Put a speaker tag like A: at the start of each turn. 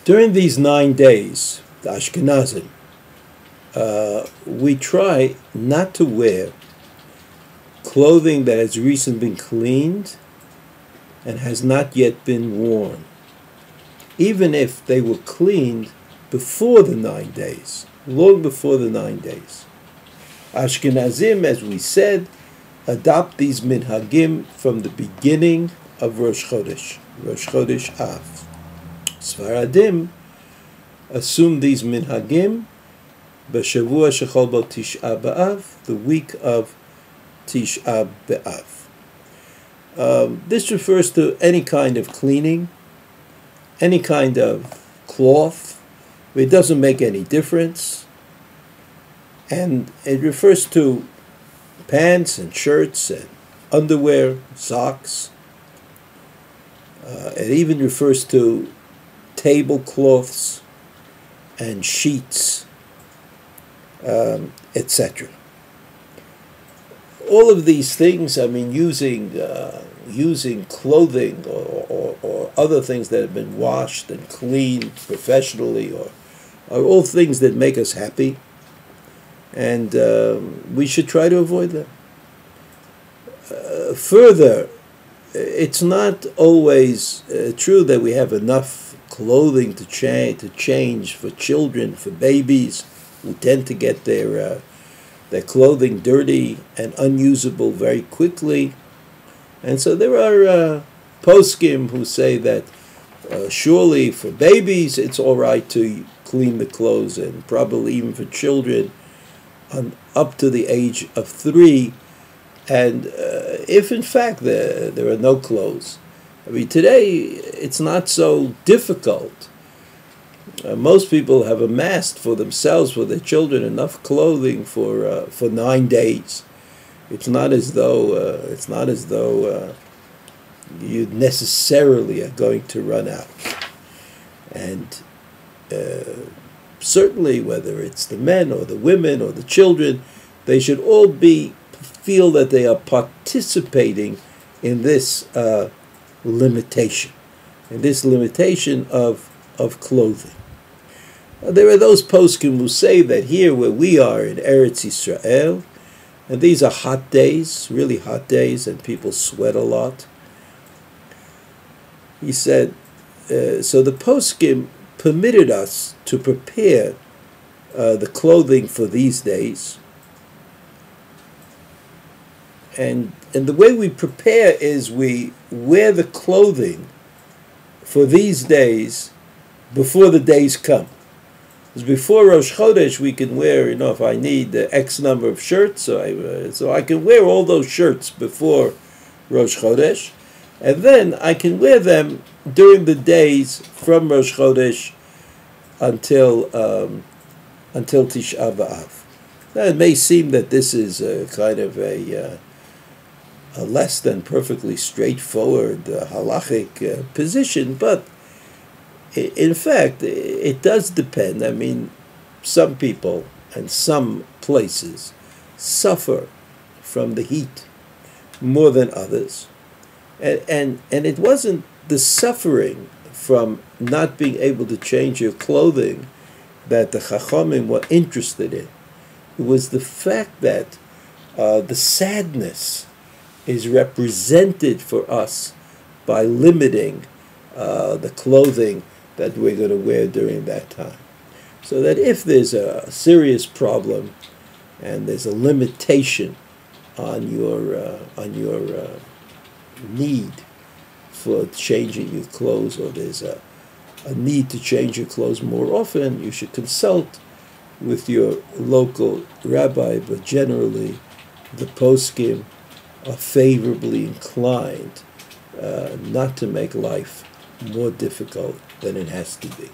A: During these 9 days, the Ashkenazim, we try not to wear clothing that has recently been cleaned and has not yet been worn, even if they were cleaned before the 9 days, long before the 9 days. Ashkenazim, as we said, adopt these minhagim from the beginning of Rosh Chodesh Av. Sfaradim assume these minhagim b'shavua shechol bo Tisha B'Av, the week of Tisha B'Av. This refers to any kind of cleaning, any kind of cloth. It doesn't make any difference. And it refers to pants and shirts and underwear, socks. It even refers to tablecloths and sheets, etc. All of these things, I mean, using clothing or other things that have been washed and cleaned professionally, are all things that make us happy, and we should try to avoid them. Further, it's not always true that we have enough clothing to change for children, for babies who tend to get their clothing dirty and unusable very quickly. And so there are poskim who say that surely for babies it's all right to clean the clothes, and probably even for children up to the age of 3. And if in fact there are no clothes, I mean, today it's not so difficult. Most people have amassed for themselves, for their children, enough clothing for 9 days. It's not as though you necessarily are going to run out. And certainly, whether it's the men or the women or the children, they should all feel that they are participating in this limitation, of clothing. There are those poskim who say that here where we are in Eretz Yisrael, and these are hot days, really hot days, and people sweat a lot. He said, so the poskim permitted us to prepare the clothing for these days. And the way we prepare is we wear the clothing for these days before the days come. Because before Rosh Chodesh we can wear, if I need X number of shirts, so I can wear all those shirts before Rosh Chodesh, and then I can wear them during the days from Rosh Chodesh until Tisha B'Av. Now, it may seem that this is kind of a less than perfectly straightforward halachic position, but in fact, it does depend. I mean, some people and some places suffer from the heat more than others. And it wasn't the suffering from not being able to change your clothing that the Chachamim were interested in. It was the fact that the sadness is represented for us by limiting the clothing that we're going to wear during that time. So that if there's a serious problem and there's a limitation on your need for changing your clothes, or there's a need to change your clothes more often, you should consult with your local rabbi, but generally the poskim are favorably inclined not to make life more difficult than it has to be.